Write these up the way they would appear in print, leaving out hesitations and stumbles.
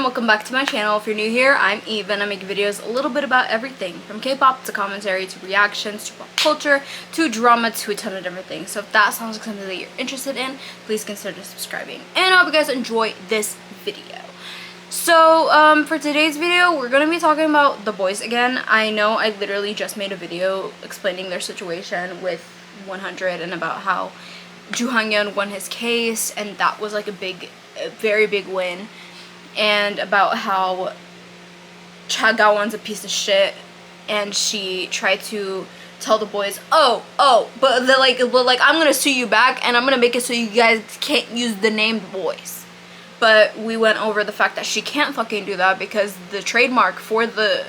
everyone, welcome back to my channel. If you're new here, I'm Eve and I make videos a little bit about everything from K-pop to commentary to reactions to pop culture to drama to a ton of different things. So if that sounds like something that you're interested in, please consider subscribing. And I hope you guys enjoy this video. So for today's video, we're going to be talking about the Boyz again. I know I literally just made a video explaining their situation with 100 and about how Haknyeon won his case, and that was like a very big win, and about how Chagawan's a piece of shit, and she tried to tell the Boyz, but they're like, I'm gonna sue you back, and I'm gonna make it so you guys can't use the name Boyz. But we went over the fact that she can't fucking do that because the trademark for the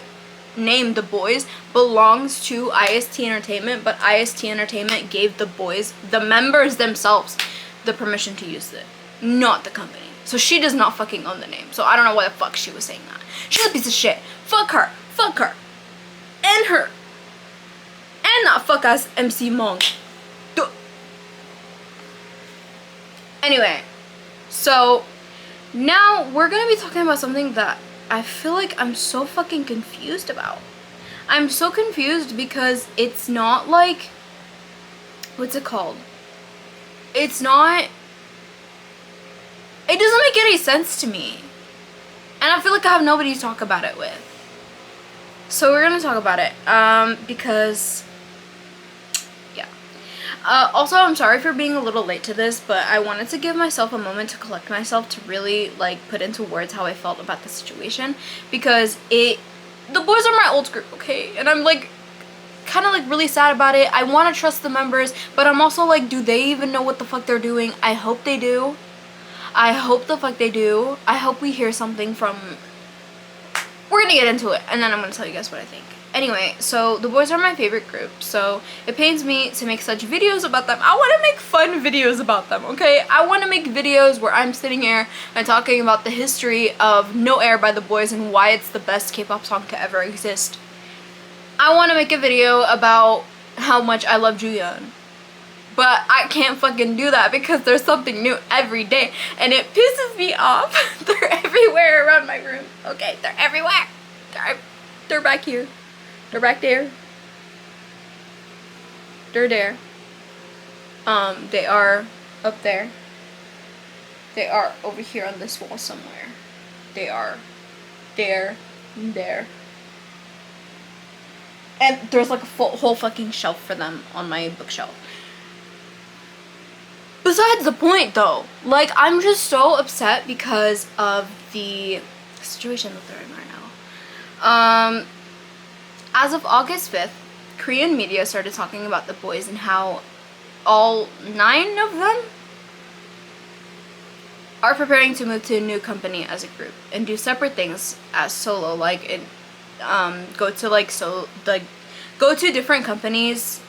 name The Boyz belongs to IST Entertainment, but IST Entertainment gave the Boyz, the members themselves, the permission to use it, not the company. So she does not fucking own the name. So I don't know why the fuck she was saying that. She's a piece of shit. Fuck her. Fuck her. And her. And that fuck ass MC Mong. Duh. Anyway, so now we're gonna be talking about something that I feel like I'm so fucking confused about. I'm so confused because it's not like, what's it called? It doesn't make any sense to me. And I feel like I have nobody to talk about it with. So we're gonna talk about it, because, yeah. Also, I'm sorry for being a little late to this, but I wanted to give myself a moment to collect myself to really, like, put into words how I felt about the situation. Because the Boyz are my old group, okay? And I'm, like, kind of, like, really sad about it. I want to trust the members, but I'm also, like, do they even know what the fuck they're doing? I hope they do. I hope the fuck they do. I hope we hear something from... We're gonna get into it, and then I'm gonna tell you guys what I think. Anyway, so the Boyz are my favorite group, so it pains me to make such videos about them. I want to make fun videos about them, okay? I want to make videos where I'm sitting here and talking about the history of No Air by the Boyz and why it's the best K-pop song to ever exist. I want to make a video about how much I love Juyeon. But I can't fucking do that because there's something new every day, and it pisses me off. They're everywhere around my room. Okay, they're everywhere. They're back here. They're back there. They're there. They are up there. They are over here on this wall somewhere. They are there, there. And there's like a whole fucking shelf for them on my bookshelf. Besides the point though, like, I'm just so upset because of the situation that they're in right now. As of August 5th, Korean media started talking about the Boyz and how all 9 of them are preparing to move to a new company as a group and do separate things as solo, like go to different companies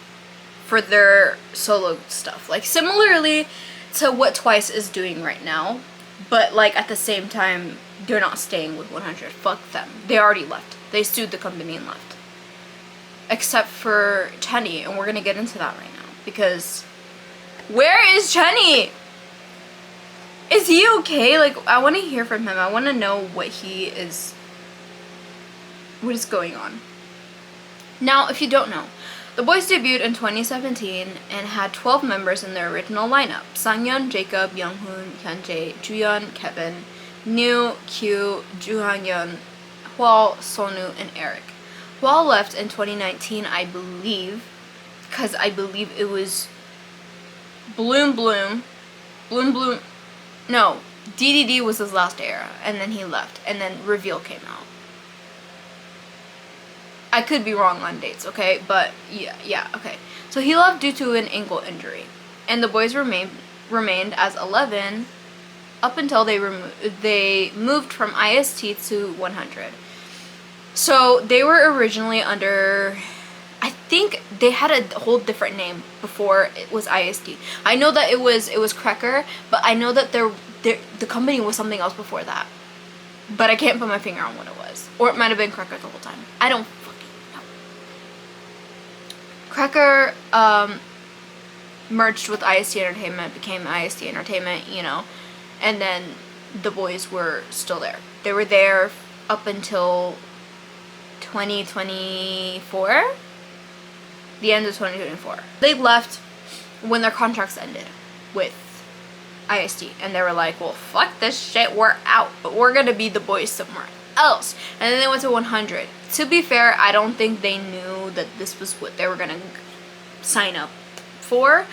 for their solo stuff, like similarly to what Twice is doing right now, but like at the same time they're not staying with 100. Fuck them. They already left. They sued the company and left. Except for Chanhee, and we're gonna get into that right now because where is Chanhee? Is he okay? Like, I want to hear from him. I want to know what is going on. Now, if you don't know, the Boyz debuted in 2017 and had 12 members in their original lineup: Sangyeon, Jacob, Younghoon, Hyunjae, Juyeon, Kevin, New, Q, Joohangyeon, Hwal, Sonu, and Eric. Hwal left in 2019, I believe, because I believe it was Bloom, no, DDD was his last era, and then he left, and then Reveal came out. I could be wrong on dates, okay? But yeah, okay. So he left due to an ankle injury, and the Boyz remained as 11 up until they moved from IST to 100. So they were originally under, I think they had a whole different name before it was IST. I know that it was Cracker, but I know that the company was something else before that. But I can't put my finger on what it was. Or it might have been Cracker the whole time. I don't fucking know. Cracker merged with IST Entertainment, became IST Entertainment, you know. And then the Boyz were still there. They were there up until 2024, the end of 2024. They left when their contracts ended with IST, and they were like, well, fuck this shit, we're out, but we're gonna be the Boyz somewhere else. And then they went to 100. To be fair, I don't think they knew that this was what they were gonna sign up for,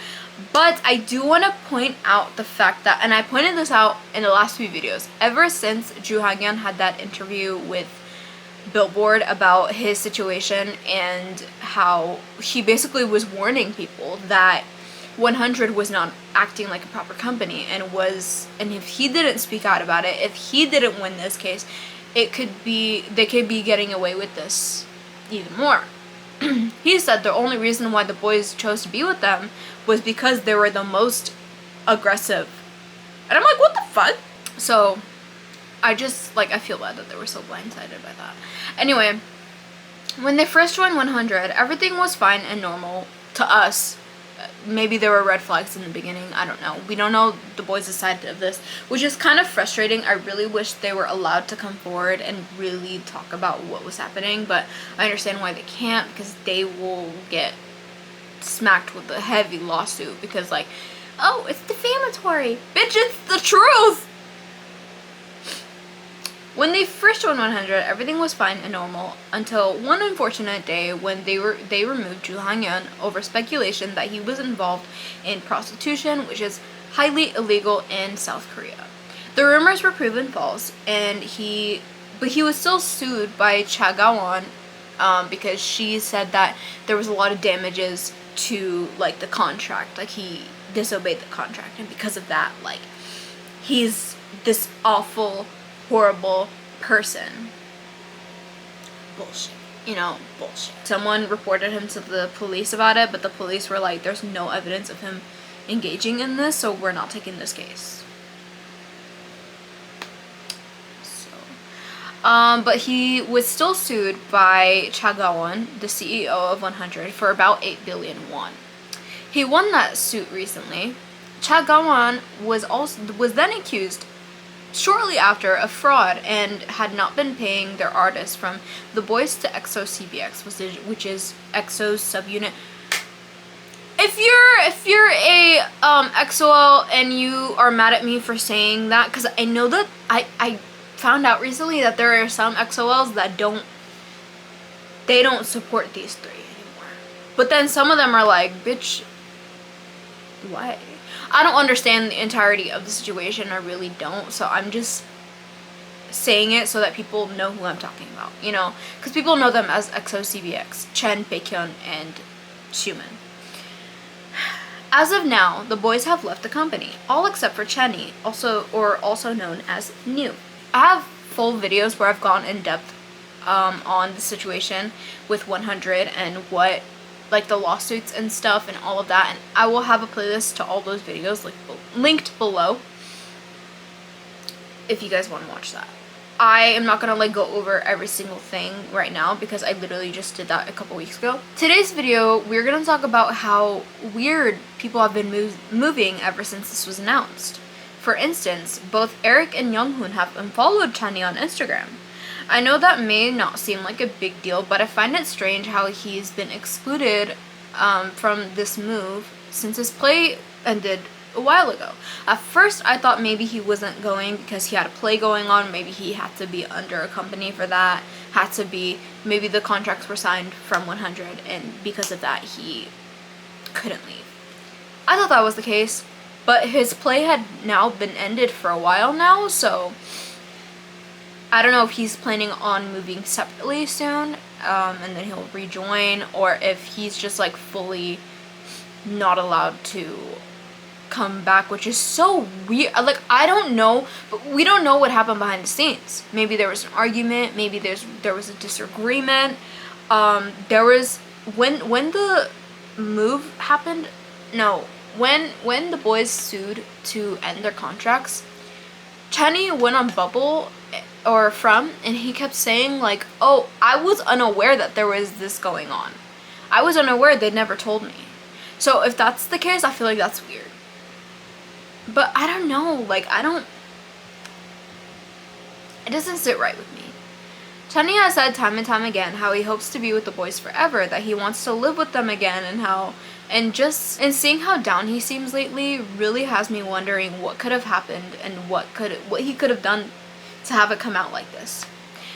but I do want to point out the fact that, and I pointed this out in the last few videos, ever since Haknyeon had that interview with Billboard about his situation and how he basically was warning people that 100 was not acting like a proper company, and if he didn't speak out about it, if he didn't win this case, they could be getting away with this even more. He said the only reason why the Boyz chose to be with them was because they were the most aggressive. And I'm like, what the fuck? So I just, like, I feel bad that they were so blindsided by that. Anyway, when they first joined 100, everything was fine and normal to us. Maybe there were red flags in the beginning, I don't know. We don't know the Boyz' side of this, which is kind of frustrating. I really wish they were allowed to come forward and really talk about what was happening, but I understand why they can't, because they will get smacked with a heavy lawsuit because, like, oh, it's defamatory. Bitch, it's the truth! When they first joined 100, everything was fine and normal until one unfortunate day when they removed Haknyeon over speculation that he was involved in prostitution, which is highly illegal in South Korea. The rumors were proven false, but he was still sued by Chagawon because she said that there was a lot of damages to, like, the contract, like he disobeyed the contract, and because of that, like, he's this awful, horrible person. Bullshit. You know, bullshit. Someone reported him to the police about it, but the police were like, there's no evidence of him engaging in this, so we're not taking this case. So, but he was still sued by Chagawon, the CEO of 100, for about 8 billion won. He won that suit recently. Chagawon was then accused shortly after of fraud and had not been paying their artists from the Boyz to EXO CBX, which is EXO's subunit. If you're a EXO and you are mad at me for saying that, because I know that I found out recently that there are some EXOs that don't support these three anymore. But then some of them are like, bitch, why? I don't understand the entirety of the situation, I really don't, so I'm just saying it so that people know who I'm talking about, you know, because people know them as EXO CBX, Chen, Baekhyun, and Xiumin. As of now, the Boyz have left the company, all except for Chanhee, also known as New. I have full videos where I've gone in depth on the situation with 100 and what, like, the lawsuits and stuff and all of that, and I will have a playlist to all those videos, like, linked below if you guys want to watch that. I am not gonna, like, go over every single thing right now because I literally just did that a couple weeks ago. Today's video, we're gonna talk about how weird people have been moving ever since this was announced. For instance, both Eric and Younghoon have unfollowed Chanhee on Instagram. I know that may not seem like a big deal, but I find it strange how he's been excluded from this move since his play ended a while ago. At first, I thought maybe he wasn't going because he had a play going on, maybe he had to be under a company for that, maybe the contracts were signed from 100, and because of that, he couldn't leave. I thought that was the case, but his play had now been ended for a while now, so I don't know if he's planning on moving separately soon, and then he'll rejoin, or if he's just, like, fully not allowed to come back, which is so weird. Like, I don't know, but we don't know what happened behind the scenes. Maybe there was an argument, maybe there was a disagreement. There was, when the move happened, no, when the Boyz sued to end their contracts, Chanhee went on Bubble and he kept saying, like, oh, I was unaware that there was this going on. I was unaware, they never told me. So if that's the case, I feel like that's weird. But I don't know, like, It doesn't sit right with me. Chanhee has said time and time again how he hopes to be with the boys forever, that he wants to live with them again, and seeing how down he seems lately really has me wondering what could have happened and what he could have done to have it come out like this.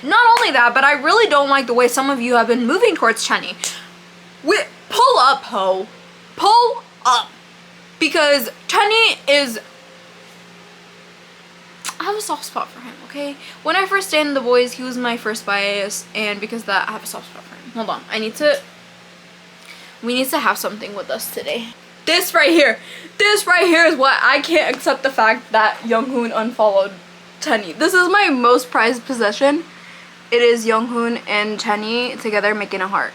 Not only that, but I really don't like the way some of you have been moving towards Chanhee. Pull up, ho. Pull up. Because Chanhee is... I have a soft spot for him, okay? When I first stayed in the Boyz, he was my first bias, and because of that, I have a soft spot for him. Hold on, we need to have something with us today. This right here is why I can't accept the fact that Younghoon unfollowed Chanhee. This is my most prized possession. It is Younghoon and Chanhee together making a heart.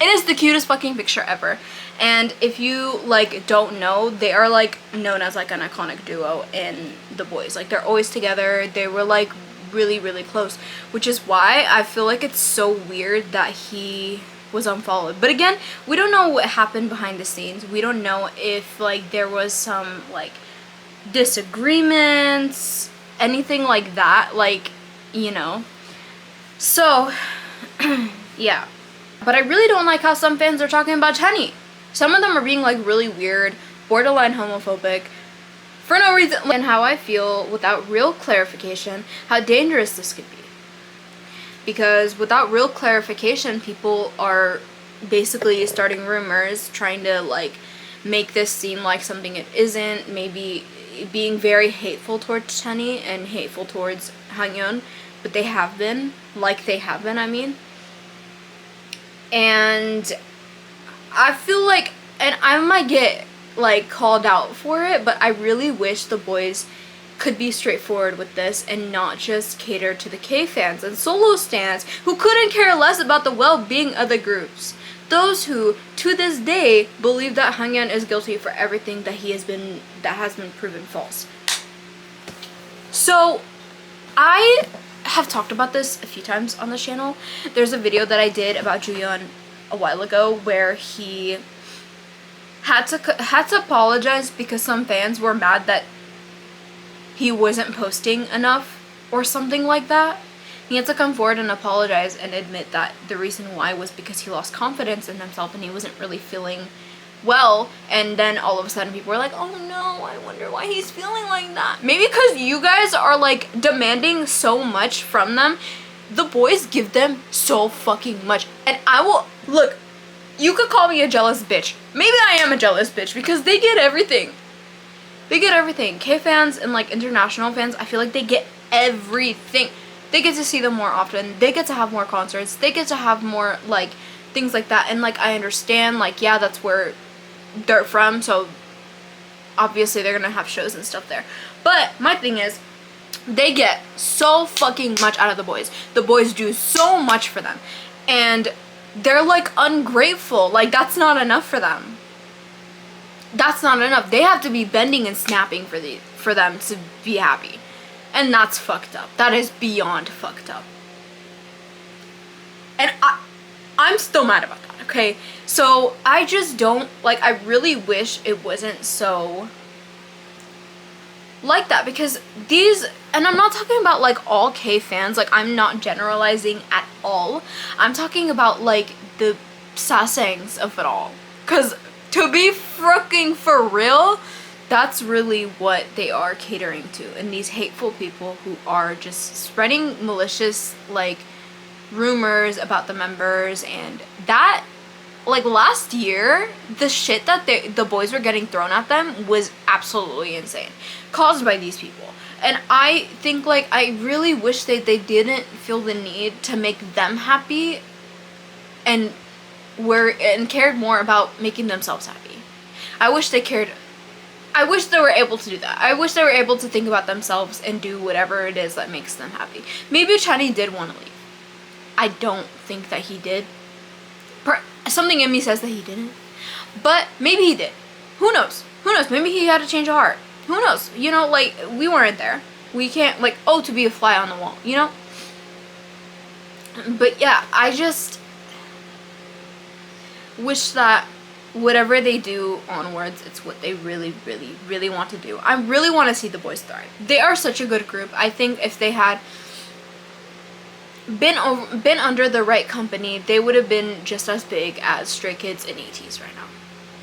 It is the cutest fucking picture ever. And if you like don't know, they are like known as like an iconic duo in the Boyz. Like they're always together. They were like really, really close, which is why I feel like it's so weird that he was unfollowed. But again, we don't know what happened behind the scenes. We don't know if like there was some like disagreements, anything like that, like, you know. So yeah, but I really don't like how some fans are talking about Chanhee. Some of them are being like really weird, borderline homophobic for no reason, and how I feel without real clarification how dangerous this could be. Because without real clarification, people are basically starting rumors, trying to like make this seem like something it isn't, maybe being very hateful towards Chanhee and hateful towards Haknyeon, but they have been, I mean. And I feel like, and I might get like called out for it, but I really wish the Boyz could be straightforward with this and not just cater to the K fans and solo stans who couldn't care less about the well-being of the groups. Those who, to this day, believe that Haknyeon is guilty for everything that has been proven false. So, I have talked about this a few times on the channel. There's a video that I did about Juyeon a while ago where he had to apologize because some fans were mad that he wasn't posting enough or something like that. He had to come forward and apologize and admit that the reason why was because he lost confidence in himself and he wasn't really feeling well. And then all of a sudden people were like, oh no, I wonder why he's feeling like that. Maybe because you guys are like demanding so much from them. The Boyz give them so fucking much. And I will, look, you could call me a jealous bitch. Maybe I am a jealous bitch because they get everything. They get everything. K fans and like international fans, I feel like they get everything. They get to see them more often. They get to have more concerts. They get to have more like things like that. And like I understand, like, yeah, that's where they're from, so obviously they're gonna have shows and stuff there. But my thing is, they get so fucking much out of the Boyz. The Boyz do so much for them. And they're like ungrateful. Like that's not enough for them. That's not enough. They have to be bending and snapping for them to be happy. And that's fucked up. That is beyond fucked up. And I'm still mad about that, okay? So I just don't, like, I really wish it wasn't so like that, because these, and I'm not talking about like all K fans, like I'm not generalizing at all. I'm talking about like the sasaengs of it all. Because to be freaking for real, that's really what they are catering to. And these hateful people who are just spreading malicious like rumors about the members, and that, like last year, the shit that the Boyz were getting thrown at them was absolutely insane, caused by these people. And I think like I really wish they didn't feel the need to make them happy and cared more about making themselves happy. I wish they were able to do that. I wish they were able to think about themselves and do whatever it is that makes them happy. Maybe Chanhee did want to leave. I don't think that he did. Something in me says that he didn't. But maybe he did. Who knows? Who knows? Maybe he had a change of heart. Who knows? You know, like, we weren't there. We can't, like, oh, to be a fly on the wall, you know? But yeah, I just wish that whatever they do onwards, it's what they really, really, really want to do. I really want to see the Boyz thrive. They are such a good group. I think if they had been under the right company, they would have been just as big as Stray Kids and ATEEZ right now,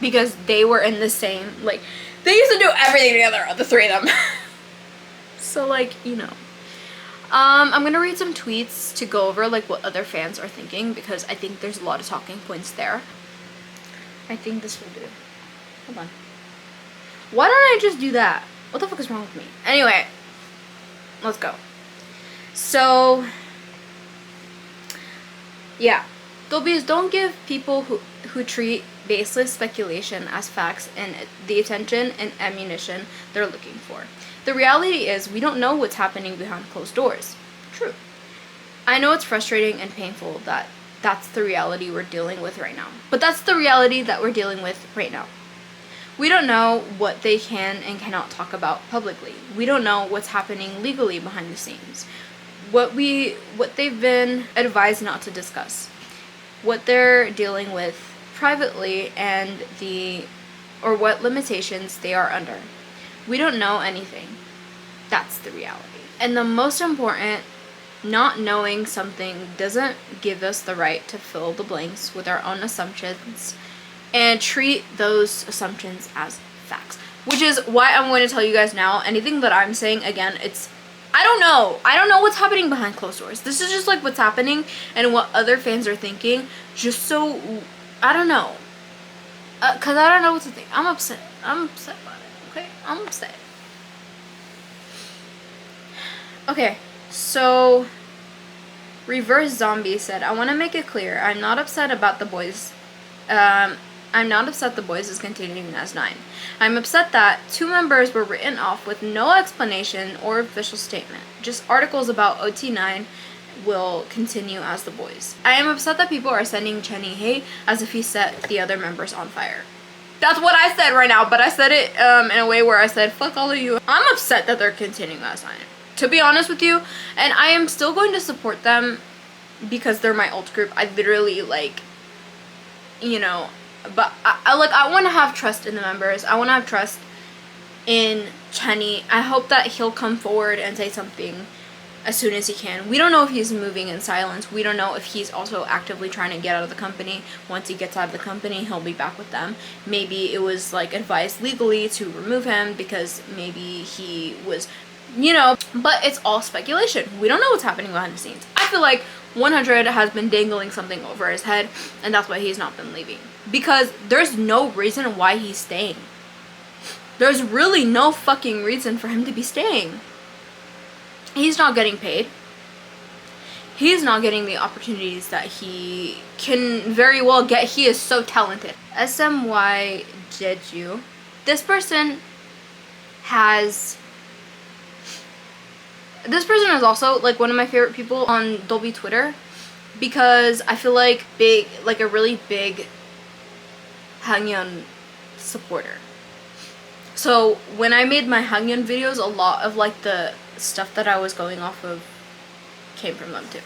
because they were in the same, like, they used to do everything together, the three of them. So, like, you know. I'm gonna read some tweets to go over, like, what other fans are thinking, because I think there's a lot of talking points there. I think this will do. Hold on. Why don't I just do that? What the fuck is wrong with me? Anyway, let's go. So, yeah. Don't give people who treat baseless speculation as facts and the attention and ammunition they're looking for. The reality is, we don't know what's happening behind closed doors. True. I know it's frustrating and painful that that's the reality we're dealing with right now. But that's the reality that we're dealing with right now. We don't know what they can and cannot talk about publicly. We don't know what's happening legally behind the scenes. What they've been advised not to discuss. What they're dealing with privately and or what limitations they are under. We don't know anything. That's the reality. And the most important, not knowing something doesn't give us the right to fill the blanks with our own assumptions and treat those assumptions as facts. Which is why I'm going to tell you guys now, anything that I'm saying, again, it's, I don't know. I don't know what's happening behind closed doors. This is just like what's happening and what other fans are thinking. Just so, I don't know. Because I don't know what to think. I'm upset. I'm upset about it. Okay? I'm upset. Okay. So, Reverse Zombie said, I want to make it clear, I'm not upset about the Boyz. I'm not upset the Boyz is continuing as 9. I'm upset that 2 members were written off with no explanation or official statement. Just articles about OT9 will continue as the Boyz. I am upset that people are sending Chanhee hate as if he set the other members on fire. That's what I said right now, but I said it in a way where I said, fuck all of you. I'm upset that they're continuing as 9. To be honest with you, and I am still going to support them because they're my ult group. I literally, like, you know, but I want to have trust in the members. I want to have trust in Chanhee. I hope that he'll come forward and say something as soon as he can. We don't know if he's moving in silence. We don't know if he's also actively trying to get out of the company. Once he gets out of the company, he'll be back with them. Maybe it was, like, advised legally to remove him because maybe he was, you know, but it's all speculation. We don't know what's happening behind the scenes. I feel like 100 has been dangling something over his head, and that's why he's not been leaving. Because there's no reason why he's staying. There's really no fucking reason for him to be staying. He's not getting paid. He's not getting the opportunities that he can very well get. He is so talented. SMY Jeju. This person is also, like, one of my favorite people on Dolby Twitter, because I feel like a really big Haknyeon supporter. So when I made my Haknyeon videos, a lot of, like, the stuff that I was going off of came from them too.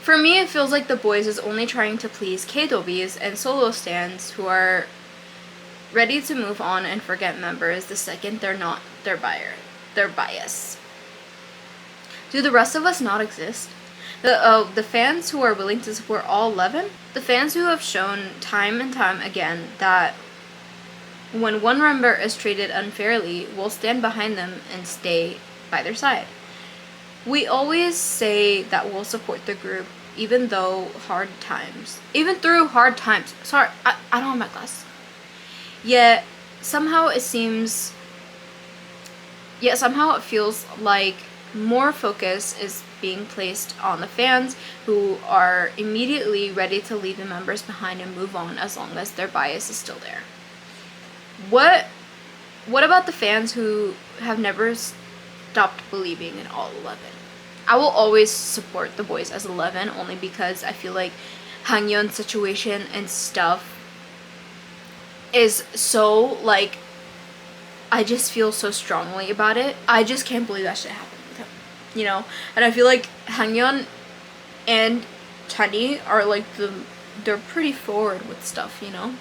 For me, it feels like the Boyz is only trying to please K-Dobies and solo stans who are ready to move on and forget members the second they're not their bias. Do the rest of us not exist? The fans who are willing to support all 11? The fans who have shown time and time again that when one member is treated unfairly, we'll stand behind them and stay by their side. We always say that we'll support the group even through hard times. Sorry, I don't have my glasses. Yet somehow it feels like more focus is being placed on the fans who are immediately ready to leave the members behind and move on as long as their bias is still there. What about the fans who have never stopped believing in all 11? I will always support the Boyz as 11 only because I feel like Haknyeon's situation and stuff is so, like, I just feel so strongly about it. I just can't believe that shit happened with him, you know? And I feel like Haknyeon and Chanhee are, like, they're pretty forward with stuff, you know?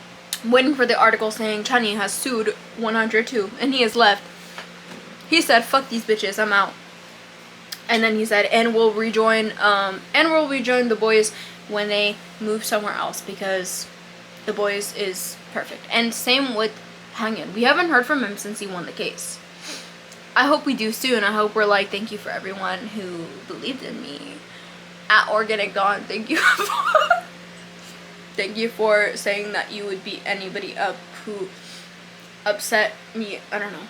Waiting for the article saying Chanhee has sued 102 and he has left. He said, fuck these bitches, I'm out. And then he said, and we'll rejoin the Boyz when they move somewhere else, because the Boyz is perfect. And same with Haknyeon. We haven't heard from him since he won the case. I hope we do soon. I hope we're like, thank you for everyone who believed in me. At Organic Dawn, thank you. Thank you for saying that you would beat anybody up who upset me. I don't know.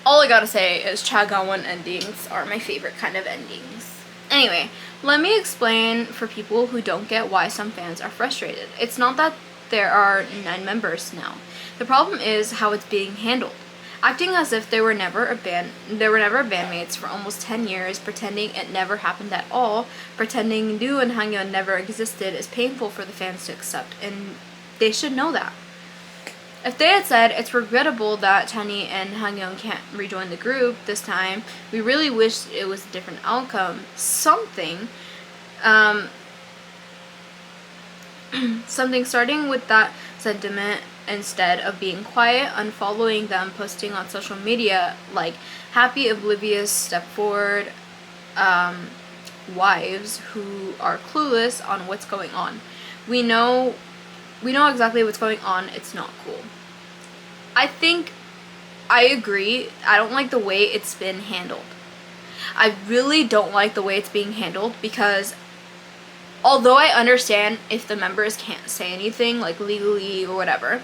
All I gotta say is Chaga-won endings are my favorite kind of endings. Anyway, let me explain for people who don't get why some fans are frustrated. It's not that there are 9 members now. The problem is how it's being handled. Acting as if they were never bandmates for almost 10 years, pretending it never happened at all, pretending New and Haknyeon never existed is painful for the fans to accept, and they should know that. If they had said, it's regrettable that Chanhee and Haknyeon can't rejoin the group this time, we really wish it was a different outcome, something starting with that sentiment, instead of being quiet, unfollowing them, posting on social media like happy, oblivious, step forward wives who are clueless on what's going on. We know exactly what's going on. It's not cool. I agree. I don't like the way it's been handled. I really don't like the way it's being handled, because although I understand if the members can't say anything, like legally or whatever,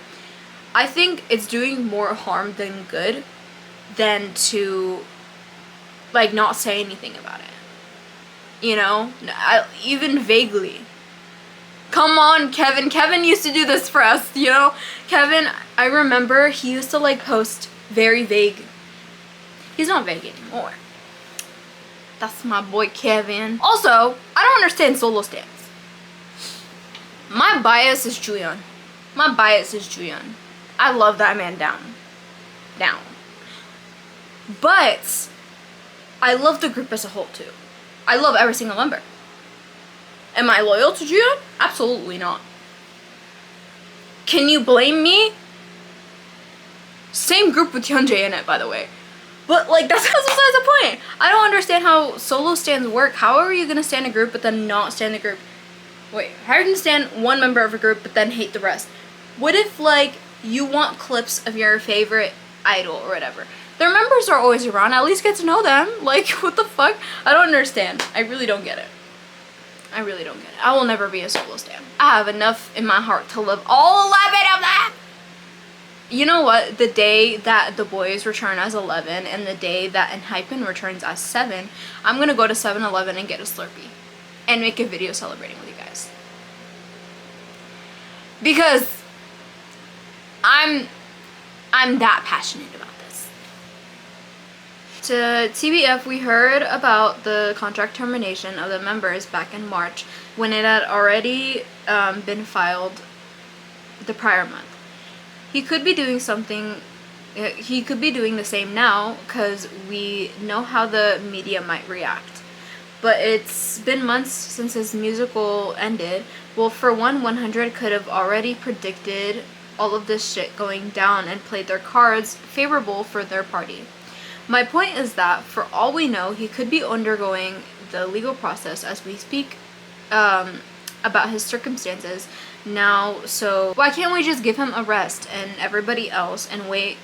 I think it's doing more harm than good than to, like, not say anything about it. You know? Even vaguely. Come on, Kevin. Kevin used to do this for us, you know? Kevin, I remember he used to, like, post very vague. He's not vague anymore. That's my boy Kevin. Also, I don't understand solo stands. My bias is Juyeon. I love that man down. But I love the group as a whole too. I love every single member. Am I loyal to Juyeon? Absolutely not. Can you blame me? Same group with Hyunjae in it, by the way. But, like, that's besides the point. I don't understand how solo stands work. How are you gonna stand a group but then not stand the group? Wait, how are you gonna stand one member of a group but then hate the rest? What if, like, you want clips of your favorite idol or whatever? Their members are always around. At least get to know them. Like, what the fuck? I don't understand. I really don't get it. I will never be a solo stan. I have enough in my heart to love all 11 of them. You know what? The day that the Boyz return as 11 and the day that Enhypen returns as 7, I'm gonna go to 7-Eleven and get a Slurpee and make a video celebrating with you guys. Because I'm that passionate about this. To TBF, we heard about the contract termination of the members back in March, when it had already been filed the prior month. He could be doing the same now, because we know how the media might react. But it's been months since his musical ended. Well, for one, 100 could have already predicted all of this shit going down and played their cards favorable for their party. My point is that, for all we know, he could be undergoing the legal process as we speak about his circumstances now, so why can't we just give him a rest and everybody else and wait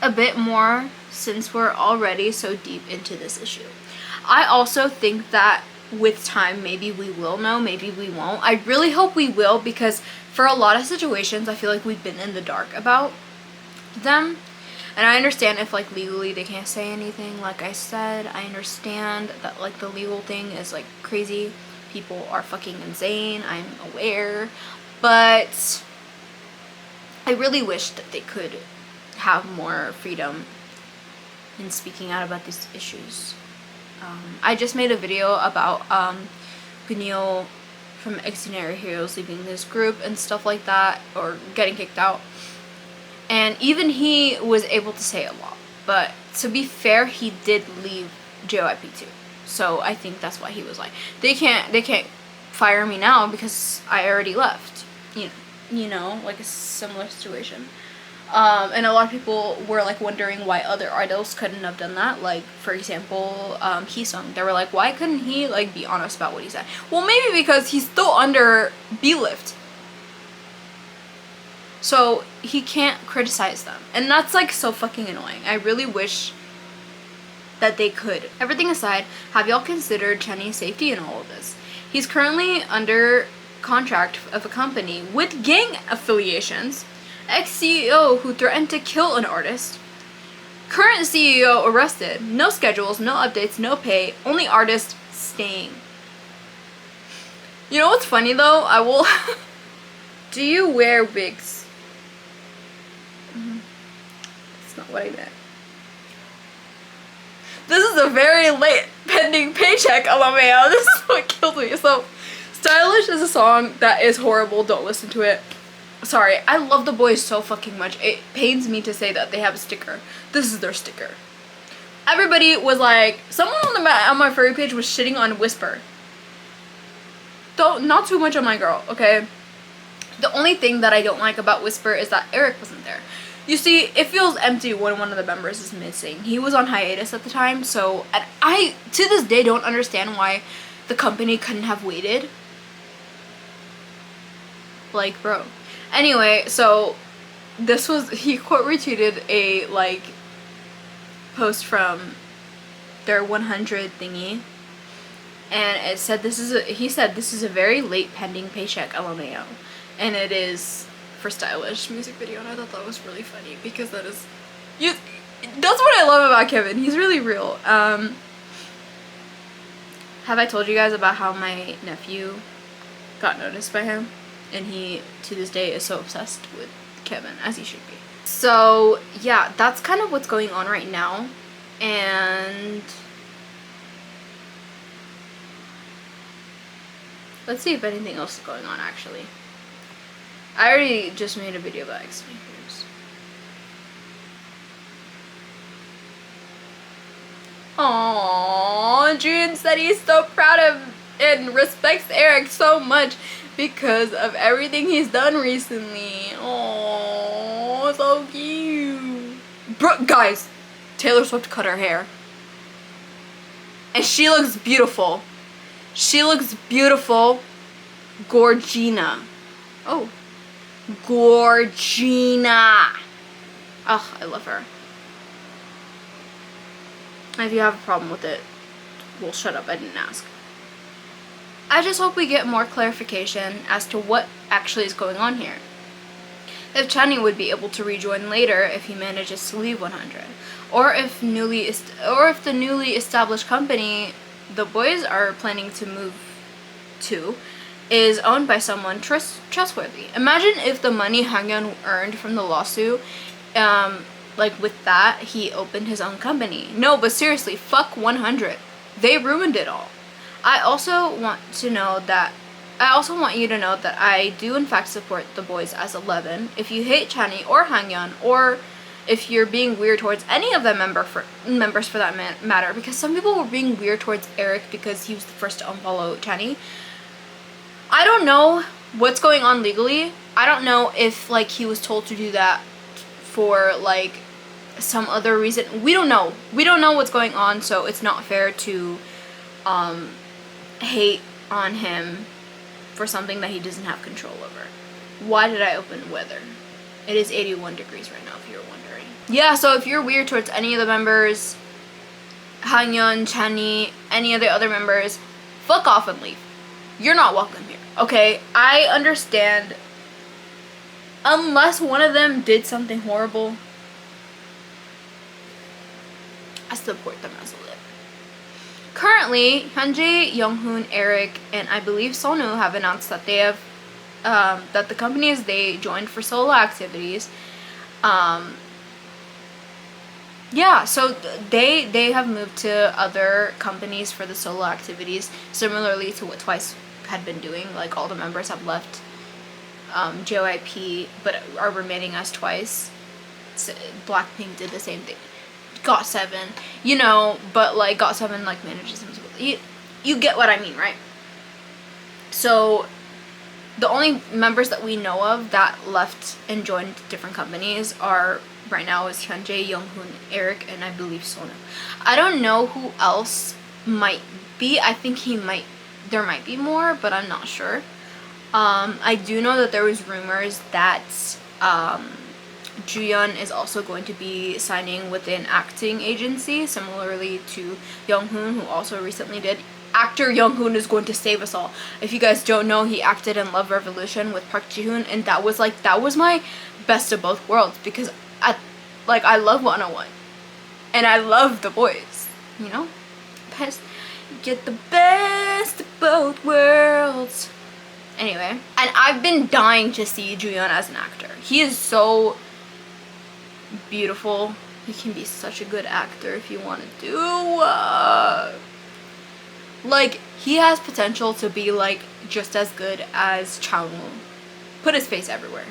a bit more, since we're already so deep into this issue. I also think that with time, maybe we will know, maybe we won't. I really hope we will, because for a lot of situations I feel like we've been in the dark about them. And I understand if, like, legally they can't say anything, like I said. I understand that, like, the legal thing is, like, crazy. People are fucking insane. I'm aware. But I really wish that they could have more freedom in speaking out about these issues. I just made a video about Gunil from Extraordinary Heroes leaving this group and stuff like that, or getting kicked out. And even he was able to say a lot. But to be fair, he did leave JYP too. So I think that's why he was like, they can't fire me now because I already left. You know, like a similar situation. And a lot of people were like wondering why other idols couldn't have done that. Like, for example, Heesung. They were like, why couldn't he like be honest about what he said? Well, maybe because he's still under B-Lift, so he can't criticize them, and that's like so fucking annoying. I really wish that they could. Everything aside, have y'all considered Chanhee's safety in all of this? He's currently under contract of a company with gang affiliations, ex-CEO who threatened to kill an artist, current CEO arrested, no schedules, no updates, no pay, only artist staying. You know what's funny though? I will do you wear wigs? That's not what I meant. This is a very late pending paycheck, LMAO. This is what killed me. So, Stylish is a song that is horrible. Don't listen to it. Sorry, I love the Boyz so fucking much. It pains me to say that they have a sticker. This is their sticker. Everybody was like, someone on my furry page was shitting on Whisper. Not too much on my girl, okay? The only thing that I don't like about Whisper is that Eric wasn't there. You see, it feels empty when one of the members is missing. He was on hiatus at the time, so I to this day don't understand why the company couldn't have waited. Like, bro. Anyway, so this was, he quote retweeted a like post from their 100 thingy, and it said he said this is a very late pending paycheck, LMAO, and it is for Stylish music video, and I thought that was really funny because that's what I love about Kevin. He's really real. Have I told you guys about how my nephew got noticed by him, and he to this day is so obsessed with Kevin, as he should be. So yeah, that's kind of what's going on right now, and let's see if anything else is going on actually. I already just made a video about X-Makers. Aww, June said he's so proud of and respects Eric so much because of everything he's done recently. Aww, so cute. Bro, guys, Taylor Swift cut her hair. And she looks beautiful. She looks beautiful. Gorgina. Oh. Gorgina. Oh, I love her. If you have a problem with it, well, shut up, I didn't ask. I just hope we get more clarification as to what actually is going on here. If Chanhee would be able to rejoin later if he manages to leave 100, or if the newly established company the Boyz are planning to move to is owned by someone trustworthy. Imagine if the money Haknyeon earned from the lawsuit, like with that, he opened his own company. No, but seriously, fuck 100. They ruined it all. I also want you to know that I do in fact support the Boyz as 11. If you hate Chanhee or Haknyeon, or if you're being weird towards any of the members for that matter, because some people were being weird towards Eric because he was the first to unfollow Chanhee. I don't know what's going on legally. I don't know if like he was told to do that for like some other reason. We don't know. We don't know what's going on, so it's not fair to hate on him for something that he doesn't have control over. Why did I open weather? It is 81 degrees right now, if you're wondering. Yeah, so if you're weird towards any of the members, Haknyeon, Chanhee, any of the other members, fuck off and leave. You're not welcome here, okay? I understand. Unless one of them did something horrible, I support them as a lip. Currently, Hyunjae, Younghoon, Eric, and I believe Sonu have announced that they have that the companies they joined for solo activities, yeah, so they have moved to other companies for the solo activities, similarly to what Twice had been doing. Like, all the members have left JYP but are remaining as Twice. Blackpink did the same thing. GOT7, you know, but like GOT7 like manages him. You get what I mean, right? So the only members that we know of that left and joined different companies are right now is Hyunjae, Younghoon, Eric, and I believe Sona. I don't know who else might be. I think there might be more, but I'm not sure. I do know that there was rumors that Juyeon is also going to be signing with an acting agency, similarly to Younghoon, who also recently did. Actor Younghoon is going to save us all. If you guys don't know, he acted in Love Revolution with Park Ji-hoon, and that was my best of both worlds, because I love 101 and I love the Boyz, you know? Get the best of both worlds. Anyway, and I've been dying to see Juyeon as an actor. He is so beautiful. He can be such a good actor if you want to do. Like, he has potential to be like just as good as Changwoo. Put his face everywhere.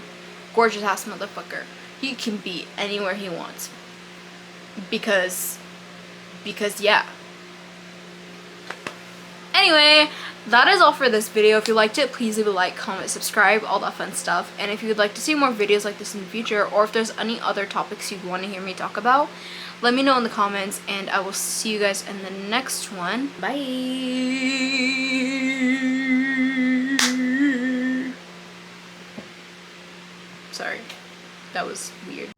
Gorgeous ass motherfucker. He can be anywhere he wants. Because yeah. Anyway, that is all for this video. If you liked it, please leave a like, comment, subscribe, all that fun stuff. And if you would like to see more videos like this in the future, or if there's any other topics you want to hear me talk about, let me know in the comments, and I will see you guys in the next one. Bye! Sorry, that was weird.